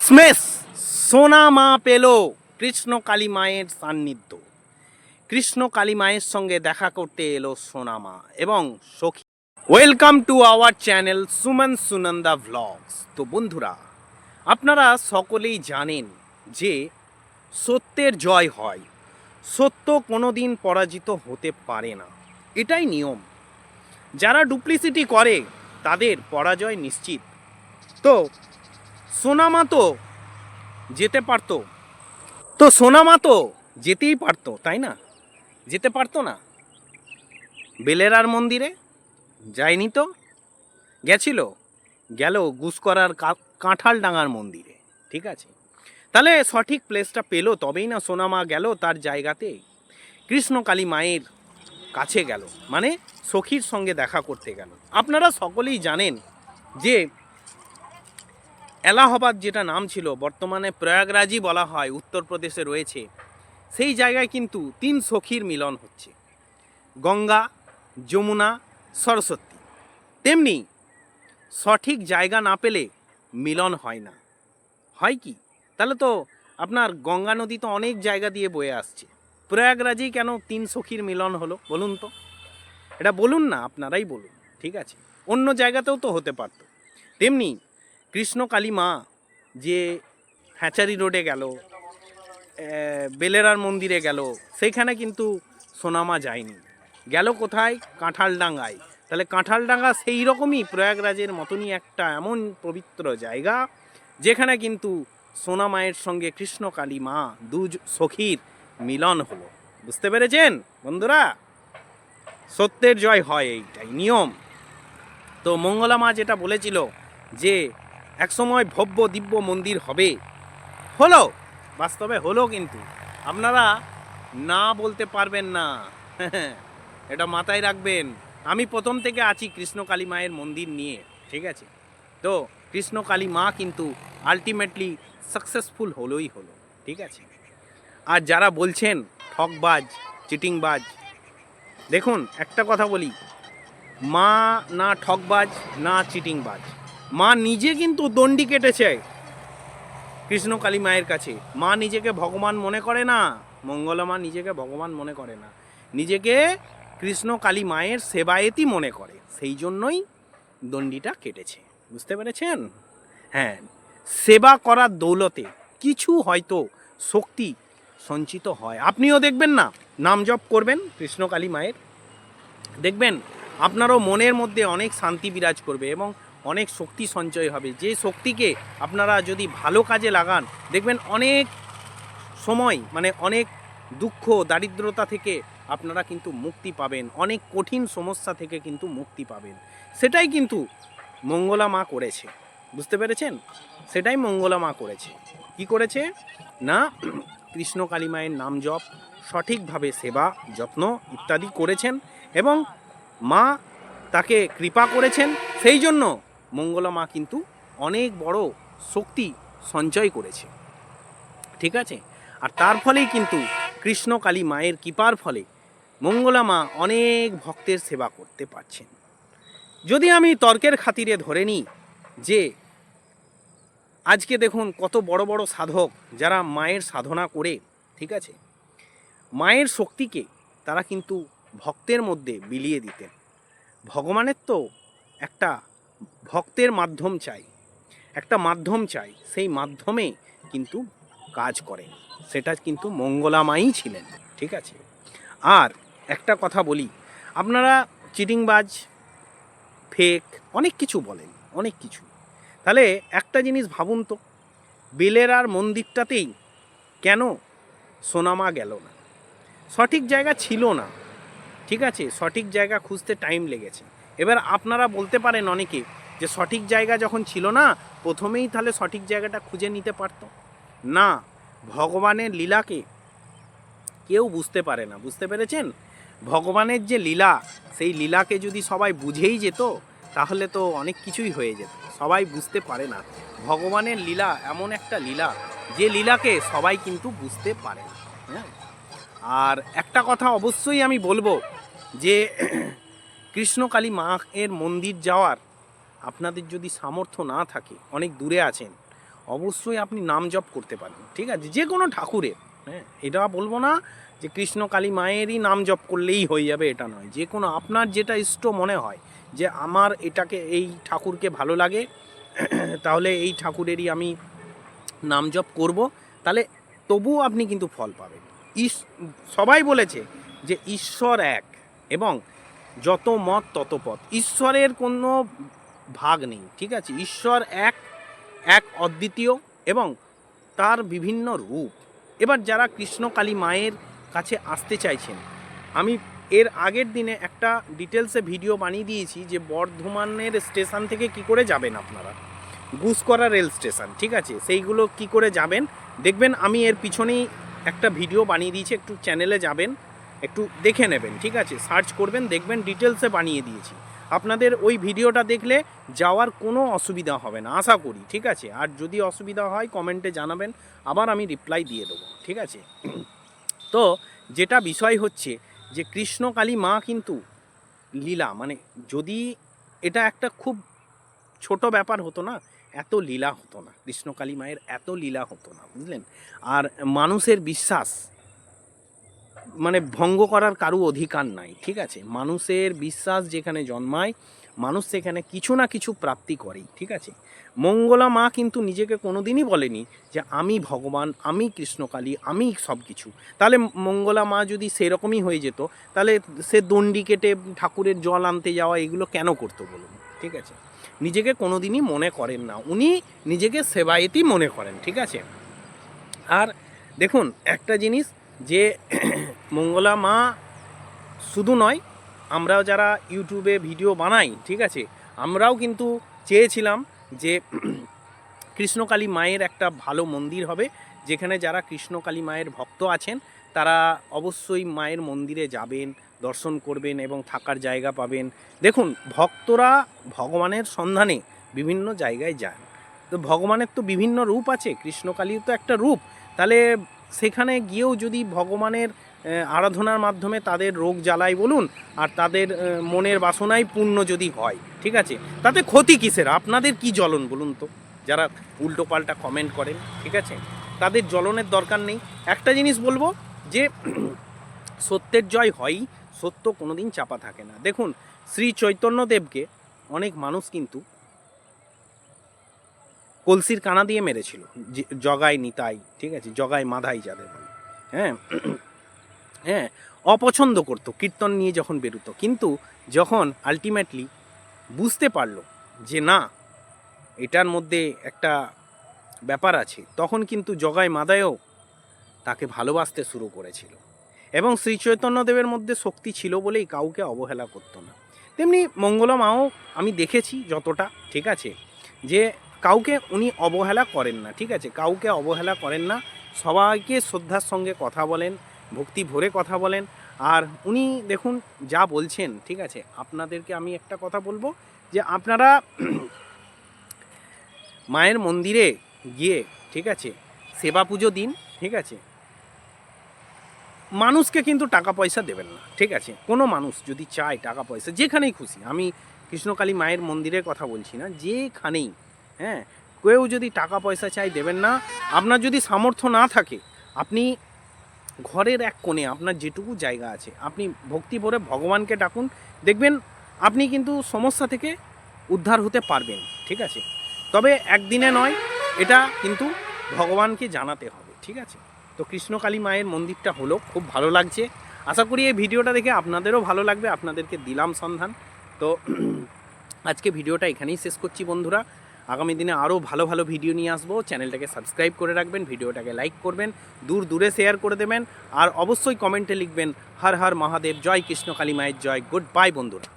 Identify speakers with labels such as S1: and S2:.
S1: স্মেশ সোনা মা পেল কৃষ্ণ কালী মায়ের সান্নিধ্য। কৃষ্ণ কালী মায়ের সঙ্গে দেখা করতে এলো সোনা মা এবং সখী। Welcome to our channel Suman Sunanda vlogs. তো বন্ধুরা, আপনারা সকলেই জানেন যে সত্যের জয় হয়, সত্য কোনোদিন পরাজিত হতে পারে না, এটাই নিয়ম। যারা ডুপ্লিসিটি করে তাদের পরাজয় নিশ্চিত। তো সোনামা তো যেতে পারতো, তো সোনামা তো যেতেই পারতো, তাই না? যেতে পারতো না? বেলেরার মন্দিরে যায়নি তো? গেছিল, গেল গুসকরার কাঁঠাল ডাঙার মন্দিরে। ঠিক আছে, তাহলে সঠিক প্লেসটা পেলো তবেই না সোনামা গেল তার জায়গাতে, কৃষ্ণ কালী মায়ের কাছে গেল, মানে সখীর সঙ্গে দেখা করতে গেল। আপনারা সকলেই জানেন যে এলাহাবাদ যেটা নাম ছিল বর্তমানে প্রয়াগরাজই বলা হয়, উত্তরপ্রদেশে রয়েছে, সেই জায়গায় কিন্তু তিন সখীর মিলন হচ্ছে, গঙ্গা, যমুনা, সরস্বতী। তেমনি সঠিক জায়গা না পেলে মিলন হয় না, হয় কি? তাহলে তো আপনার গঙ্গা নদী তো অনেক জায়গা দিয়ে বয়ে আসছে, প্রয়াগরাজেই কেন তিন সখীর মিলন হলো বলুন তো? এটা বলুন না, আপনারাই বলুন। ঠিক আছে, অন্য জায়গাতেও তো হতে পারত। তেমনি কৃষ্ণ কালী মা যে হ্যাচারি রোডে গেল, বেলেরার মন্দিরে গেল, সেইখানে কিন্তু সোনামা যায়নি, গেল কোথায়? কাঁঠালডাঙ্গায়। তাহলে কাঁঠালডাঙ্গা সেই রকমই প্রয়াগরাজের মতনই একটা এমন পবিত্র জায়গা যেখানে কিন্তু সোনা মায়ের সঙ্গে কৃষ্ণ কালী মা দু সখীর মিলন হলো। বুঝতে পেরেছেন বন্ধুরা? সত্যের জয় হয়, এইটাই নিয়ম। তো মঙ্গলা মা যেটা বলেছিল যে একসময় ভব্য দিব্য মন্দির হবে, হলো, বাস্তবে হলো, কিন্তু আপনারা না বলতে পারবেন না। এটা মাথায় রাখবেন। আমি প্রথম থেকে আছি কৃষ্ণ কালী মায়ের মন্দির নিয়ে। ঠিক আছে, তো কৃষ্ণ কালী মা কিন্তু আলটিমেটলি সাকসেসফুল হলোই হলো। ঠিক আছে, আর যারা বলছেন ঠকবাজ, চিটিংবাজ, দেখুন একটা কথা বলি, মা না ঠকবাজ না চিটিংবাজ, মা নিজে কিন্তু দণ্ডি কেটেছে কৃষ্ণ কালী মায়ের কাছে। মা নিজেকে ভগবান মনে করে না, মঙ্গলা মা নিজেকে ভগবান মনে করে না, নিজেকে কৃষ্ণ কালী মায়ের সেবায়েতই মনে করে, সেই জন্যই দণ্ডিটা কেটেছে। বুঝতে পেরেছেন? হ্যাঁ, সেবা করার দৌলতে কিছু হয়তো শক্তি সঞ্চিত হয়। আপনিও দেখবেন না, নাম জপ করবেন কৃষ্ণ কালী মায়ের, দেখবেন আপনারও মনের মধ্যে অনেক শান্তি বিরাজ করবে এবং অনেক শক্তি সঞ্চয় হবে। যে শক্তিকে আপনারা যদি ভালো কাজে লাগান, দেখবেন অনেক সময়, মানে অনেক দুঃখ দারিদ্রতা থেকে আপনারা কিন্তু মুক্তি পাবেন, অনেক কঠিন সমস্যা থেকে কিন্তু মুক্তি পাবেন। সেটাই কিন্তু মঙ্গলা মা করেছে। বুঝতে পেরেছেন? সেটাই মঙ্গলা মা করেছে। কি করেছে না, কৃষ্ণ কালী মায়ের নাম জপ, সঠিকভাবে সেবা যত্ন ইত্যাদি করেছেন এবং মা তাকে কৃপা করেছেন। সেই জন্য মঙ্গলা মা কিন্তু অনেক বড় শক্তি সঞ্চয় করেছে। ঠিক আছে, আর তার ফলেই কিন্তু কৃষ্ণ কালী মায়ের কৃপার ফলে মঙ্গলা মা অনেক ভক্তের সেবা করতে পারছেন। যদি আমি তর্কের খাতিরে ধরে নিই যে আজকে দেখুন কত বড় বড় সাধক যারা মায়ের সাধনা করে, ঠিক আছে, মায়ের শক্তিকে তারা কিন্তু ভক্তের মধ্যে বিলিয়ে দিতেন। ভগবানের তো একটা ভক্তের মাধ্যম চাই, একটা মাধ্যম চাই, সেই মাধ্যমে কিন্তু কাজ করেন, সেটা কিন্তু মঙ্গলা মাই ছিলেন। ঠিক আছে, আর একটা কথা বলি, আপনারা চিটিংবাজ, ফেক, অনেক কিছু বলেন, অনেক কিছু। তাহলে একটা জিনিস ভাবুন তো, বেলেরার মন্দিরটাতেই কেন সোনামা গেল না? সঠিক জায়গা ছিল না। ঠিক আছে, সঠিক জায়গা খুঁজতে টাইম লেগেছে। এবার আপনারা বলতে পারেন অনেকে যে সঠিক জায়গা যখন ছিল না, প্রথমেই তাহলে সঠিক জায়গাটা খুঁজে নিতে পারত না। ভগবানের লীলাকে কেউ বুঝতে পারে না। বুঝতে পেরেছেন? ভগবানের যে লীলা, সেই লীলাকে যদি সবাই বুঝেই যেত তাহলে তো অনেক কিছুই হয়ে যেত। সবাই বুঝতে পারে না। ভগবানের লীলা এমন একটা লীলা যে লীলাকে সবাই কিন্তু বুঝতে পারে না। হ্যাঁ, আর একটা কথা অবশ্যই আমি বলবো যে কৃষ্ণকালী মায়ের মন্দির যাওয়ার আপনাদের যদি সামর্থ্য না থাকে, অনেক দূরে আছেন, অবশ্যই আপনি নাম জপ করতে পারেন, ঠিক আছে, যে কোনো ঠাকুরের। হ্যাঁ, এটা বলবো না যে কৃষ্ণকালী মায়েরই নাম জপ করলেই হয়ে যাবে, এটা নয়, যে কোনো আপনার যেটা ইষ্ট মনে হয় যে আমার এটাকে এই ঠাকুরকে ভালো লাগে তাহলে এই ঠাকুরেরই আমি নাম জপ করব, তাহলে তবুও আপনি কিন্তু ফল পাবেন। সবাই বলেছে যে ঈশ্বর এক এবং যত মত তত পথ, ঈশ্বরের কোনো ভাগ নেই, ঠিক আছে, ঈশ্বর এক, এক অদ্বিতীয় এবং তার বিভিন্ন রূপ। এবার যারা কৃষ্ণকালী মায়ের কাছে আসতে চাইছেন, আমি এর আগের দিনে একটা ডিটেলসে ভিডিও বানিয়ে দিয়েছি যে বর্ধমানের স্টেশন থেকে কি করে যাবেন আপনারা, গুসকরা রেল স্টেশন, ঠিক আছে, সেইগুলো কি করে যাবেন দেখবেন। আমি এর পিছনেই একটা ভিডিও বানিয়ে দিয়েছি, একটু চ্যানেলে যাবেন, একটু দেখে নেবেন, ঠিক আছে, সার্চ করবেন, দেখবেন ডিটেলসে বানিয়ে দিয়েছি। আপনাদের ওই ভিডিওটা দেখলে যাওয়ার কোনো অসুবিধা হবে না আশা করি, ঠিক আছে। আর যদি অসুবিধা হয় কমেন্টে জানাবেন, আবার আমি রিপ্লাই দিয়ে দেবো, ঠিক আছে। তো যেটা বিষয় হচ্ছে যে কৃষ্ণকালী মা কিন্তু লীলা, মানে যদি এটা একটা খুব ছোট ব্যাপার হতো না, এত লীলা হতো না, কৃষ্ণকালী মায়ের এত লীলা হতো না, বুঝলেন। আর মানুষের বিশ্বাস মানে ভঙ্গ করার কারো অধিকার নাই, ঠিক আছে। মানুষের বিশ্বাস যেখানে জন্মায়, মানুষ সেখানে কিছু না কিছু প্রাপ্তি করেই, ঠিক আছে। মঙ্গলা মা কিন্তু নিজেকে কোনোদিনই বলেনি যে আমি ভগবান, আমি কৃষ্ণকালী, আমি সব কিছু। তাহলে মঙ্গলা মা যদি সেরকমই হয়ে যেত, তাহলে সে দণ্ডি কেটে ঠাকুরের জল আনতে যাওয়া এগুলো কেন করতো বলুন, ঠিক আছে। নিজেকে কোনোদিনই মনে করেন না, উনি নিজেকে সেবায়েতই মনে করেন, ঠিক আছে। আর দেখুন একটা জিনিস যে মঙ্গলা মা শুধু নয়, আমরাও যারা ইউটিউবে ভিডিও বানাই, ঠিক আছে, আমরাও কিন্তু চেয়েছিলাম যে কৃষ্ণকালী মায়ের একটা ভালো মন্দির হবে, যেখানে যারা কৃষ্ণকালী মায়ের ভক্ত আছেন তারা অবশ্যই মায়ের মন্দিরে যাবেন, দর্শন করবেন এবং থাকার জায়গা পাবেন। দেখুন ভক্তরা ভগবানের সন্ধানে বিভিন্ন জায়গায় যান, তো ভগবানের তো বিভিন্ন রূপ আছে, কৃষ্ণকালীর তো একটা রূপ, তাহলে সেখানে গিয়েও যদি ভগবানের আরাধনার মাধ্যমে তাদের রোগ জ্বালায় বলুন আর তাদের মনের বাসনাই পূর্ণ যদি হয়, ঠিক আছে, তাতে ক্ষতি কিসের, আপনাদের কি জ্বলন বলুন তো, যারা উল্টোপাল্টা কমেন্ট করেন, ঠিক আছে, তাদের জ্বলনের দরকার নেই। একটা জিনিস বলবো যে সত্যের জয় হয়ই, সত্য কোনোদিন চাপা থাকে না। দেখুন শ্রী চৈতন্যদেবকে অনেক মানুষ কিন্তু কলসির কানা দিয়ে মেরেছিল, জগাই নিতাই, ঠিক আছে, জগাই মাধাই যাদের বলে, হ্যাঁ হ্যাঁ, অপছন্দ করতো কীর্তন নিয়ে যখন বেরোতো, কিন্তু যখন আলটিমেটলি বুঝতে পারলো যে না এটার মধ্যে একটা ব্যাপার আছে, তখন কিন্তু জগাই মাদায়ও তাকে ভালোবাসতে শুরু করেছিল। এবং শ্রী চৈতন্যদেবের মধ্যে শক্তি ছিল বলেই কাউকে অবহেলা করতো না। তেমনি মঙ্গলা মাও আমি দেখেছি যতটা, ঠিক আছে, যে কাউকে উনি অবহেলা করেন না, ঠিক আছে, কাউকে অবহেলা করেন না, সবাইকে শ্রদ্ধার সঙ্গে কথা বলেন, ভক্তি ভরে কথা বলেন। আর উনি দেখুন যা বলছেন, ঠিক আছে, আপনাদেরকে আমি একটা কথা বলবো যে আপনারা মায়ের মন্দিরে গিয়ে, ঠিক আছে, সেবা পুজো দিন, ঠিক আছে, মানুষকে কিন্তু টাকা পয়সা দেবেন না, ঠিক আছে। কোনো মানুষ যদি চায় টাকা পয়সা, যেখানেই খুশি, আমি কৃষ্ণকালী মায়ের মন্দিরের কথা বলছি না, যেখানেই, হ্যাঁ, কেউ যদি টাকা পয়সা চাই দেবেন না। আপনার যদি সামর্থ্য না থাকে, আপনি ঘরের এক কোণে আপনার যেটুকু জায়গা আছে আপনি ভক্তি ভরে ভগবানকে ডাকুন, দেখবেন আপনি কিন্তু সমস্যা থেকে উদ্ধার হতে পারবেন, ঠিক আছে। তবে একদিনে নয়, এটা কিন্তু ভগবানকে জানাতে হবে, ঠিক আছে। তো কৃষ্ণকালী মায়ের মন্দিরটা হলো, খুব ভালো লাগছে, আশা করি এই ভিডিওটা দেখে আপনাদেরও ভালো লাগবে, আপনাদেরকে দিলাম সন্ধান। তো আজকে ভিডিওটা এখানেই শেষ করছি বন্ধুরা, আগামী দিনে আরও ভালো ভালো ভিডিও নিয়ে আসবো। চ্যানেলটাকে সাবস্ক্রাইব করে রাখবেন, ভিডিওটাকে লাইক করবেন, দূর দূরে শেয়ার করে দেবেন, আর অবশ্যই কমেন্টে লিখবেন হর হর মহাদেব, জয় কৃষ্ণকালী মায়ের জয়। গুড বাই বন্ধুরা।